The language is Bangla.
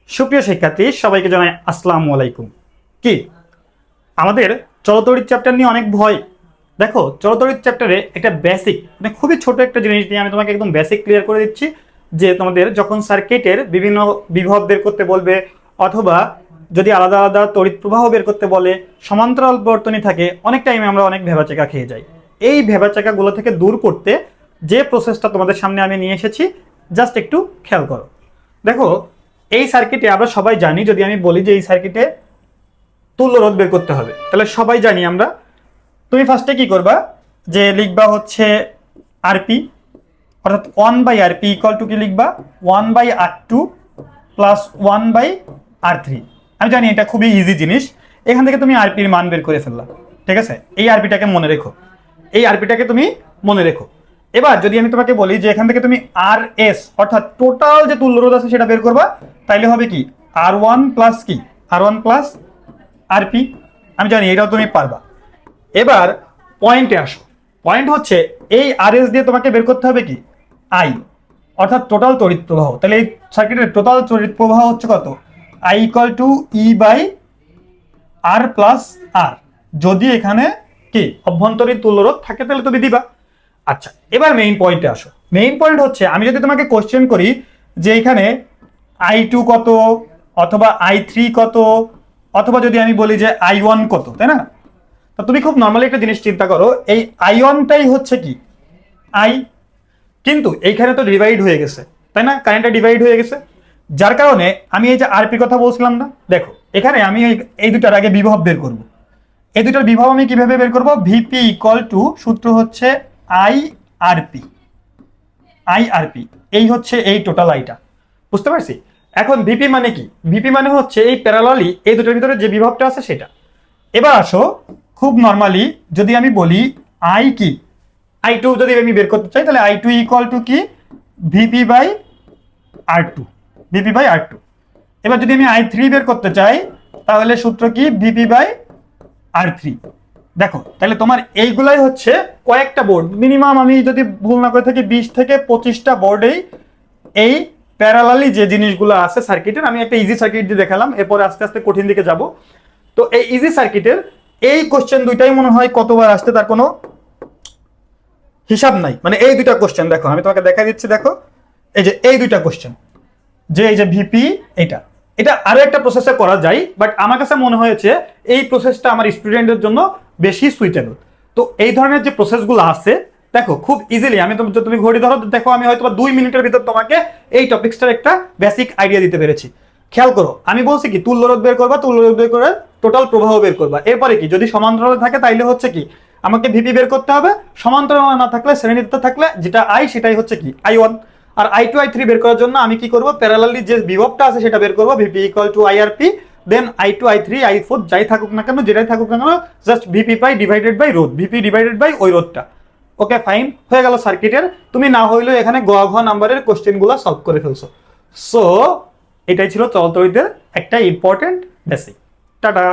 সুপ্রিয় শিক্ষার্থী সবাইকে জানাই আসসালামু আলাইকুম। কি আমাদের চলতরিৎ চ্যাপ্টার নিয়ে অনেক ভয়। দেখো, চলতরিৎ চ্যাপ্টারে একটা বেসিক মানে খুবই ছোট একটা জিনিস নিয়ে আমি তোমাকে একদম বেসিক ক্লিয়ার করে দিচ্ছি যে তোমাদের যখন সার্কিটের বিভিন্ন বিভব বের করতে বলবে অথবা যদি আলাদা আলাদা তড়িৎ প্রবাহ বের করতে বলে, সমান্তরাল বর্তনী থাকে, অনেক টাইমে আমরা অনেক ভেবাচাকা খেয়ে যাই। এই ভেবাচাকাগুলো থেকে দূর করতে যে প্রসেসটা তোমাদের সামনে আমি নিয়ে এসেছি, জাস্ট একটু খেয়াল করো। দেখো, এই সার্কিটে আমরা সবাই জানি, যদি আমি বলি যে এই সার্কিটে তুল্য রোধ বের করতে হবে, তাহলে সবাই জানি আমরা। তুমি ফার্স্টে কি করবা, যে লিখবা হচ্ছে আরপি, অর্থাৎ 1/rp ইকুয়াল টু কি লিখবা 1/r2 প্লাস 1/r3। আমি জানি এটা খুবই ইজি জিনিস, এখান থেকে তুমি আরপির মান বের করে ফেললা। ঠিক আছে, এই আরপিটাকে মনে রেখো, এই আরপিটাকে তুমি মনে রেখো। এবার যদি আমি তোমাকে বলি যে এখান থেকে তুমি আর এস অর্থাৎ টোটাল যে তুল্য রোধ আছে সেটা বের করবা, তাইলে হবে কি R1 প্লাস কি R1 প্লাস আরপি। আমি জানি এটাও তুমি পারবা। এবার পয়েন্টে আসো। পয়েন্ট হচ্ছে এই আরএস দিয়ে তোমাকে বের করতে হবে কি আই, অর্থাৎ টোটাল তড়িৎ প্রবাহ। তাহলে এই সার্কিটের টোটাল তড়িৎ প্রবাহ হচ্ছে কত, I equal to E by R plus R. যদি এখানে কি অভ্যন্তরীণ তুল্যরোধ থাকে তাহলে তুমি দিবা। আচ্ছা, এবার মেইন পয়েন্টে আসো। মেইন পয়েন্ট হচ্ছে আমি যদি তোমাকে কোশ্চেন করি যে এখানে I2 কত অথবা I3 কত, অথবা যদি আমি বলি যে I1 কত, তাই না? তো তুমি খুব নর্মালি একটা জিনিস চিন্তা করো, এই I1টাই হচ্ছে কি I, কিন্তু এইখানে তো ডিভাইড হয়ে গেছে, তাই না? কারেন্টটা ডিভাইড হয়ে গেছে, যার কারণে আমি এই যে আরপি কথা বলছিলাম না, দেখো এখানে আমি এই দুটার আগে বিভব বের করব। এই দুটার বিভব আমি কিভাবে বের করব, ভিপি ইকুয়াল টু সূত্র হচ্ছে আইআরপি। আইআরপি এই হচ্ছে এই টোটাল আইটা, বুঝতে পারছি? এখন ভিপি মানে কি, ভিপি মানে হচ্ছে এই প্যারালালি এই দুটোর ভিতরে যে বিভবটা আছে সেটা। এবার আসো, খুব নর্মালি যদি আমি বলি আই কি I2 যদি আমি বের করতে চাই, তাহলে I2 ইকুয়াল টু কি VP by R2, VP by R2। এবার যদি আমি I3 বের করতে চাই, তাহলে সূত্র কি ভিপি বাই R3। দেখো, তাহলে তোমার এইগুলাই হচ্ছে কয়েকটা বোর্ড, মিনিমাম আমি যদি ভুল না করে থাকি 20 থেকে 25টা বোর্ডেই এই প্যারালালি যে জিনিসগুলো আছে সার্কিটের, আমি একটা ইজি সার্কিট দিয়ে দেখালাম, এরপরে আস্তে আস্তে কঠিন দিকে যাব। তো এই ইজি সার্কিটের এই কোশ্চেন দুইটাই মনে হয় কতবার আসতে তার কোনো হিসাব নাই। মানে এই দুইটা কোশ্চেন দেখো, আমি তোমাকে দেখাই দিচ্ছি। দেখো এই যে এই দুইটা কোশ্চেন, যে এই যে ভিপি, এটা এটা আরো একটা প্রসেসে করা যায়, বাট আমার কাছে মনে হয়েছে এই প্রসেসটা আমার স্টুডেন্টের জন্য বেশি সুইটেবল। তো এই ধরনের যে প্রসেসগুলো আছে, দেখো খুব ইজিলি আমি তুমি ঘড়ি ধরো, দেখো আমি হয়তো 2 মিনিটের ভিতর তোমাকে এই টপিকসটার একটা বেসিক আইডিয়া দিতে পেরেছি। খেয়াল করো, আমি বলছি কি তুল্য রোধ বের করবা, তুল্য রোধ বের করে টোটাল প্রবাহ বের করবা। এরপরে কি যদি সমান্তরাল থাকে তাইলে হচ্ছে কি আমাকে ভিপি বের করতে হবে, সমান্তরাল না থাকলে শ্রেণীতে থাকলে যেটা আই সেটাই হচ্ছে কি I1। আর I2 I3 বের করার জন্য আমি কি করব, প্যারালালি যে বিভবটা আছে সেটা বের করব, VP equal to IRP, then I2 I3 I4 যাই থাকুক না কেন, যেটাই থাকুক না কেন, জাস্ট ভিপি পাই ডিভাইডেড বাই রোধ, ভিপি ডিভাইডেড বাই ওই রোধটা। ওকে ফাইন, হয়ে গেল সার্কিটের। তুমি না হইলেও এখানে গ ঘ নাম্বারের কোশ্চেনগুলো সলভ করে ফেলছো। সো এটাই ছিল চলতরিতের একটা ইম্পর্টেন্ট বেসিক। টাটা।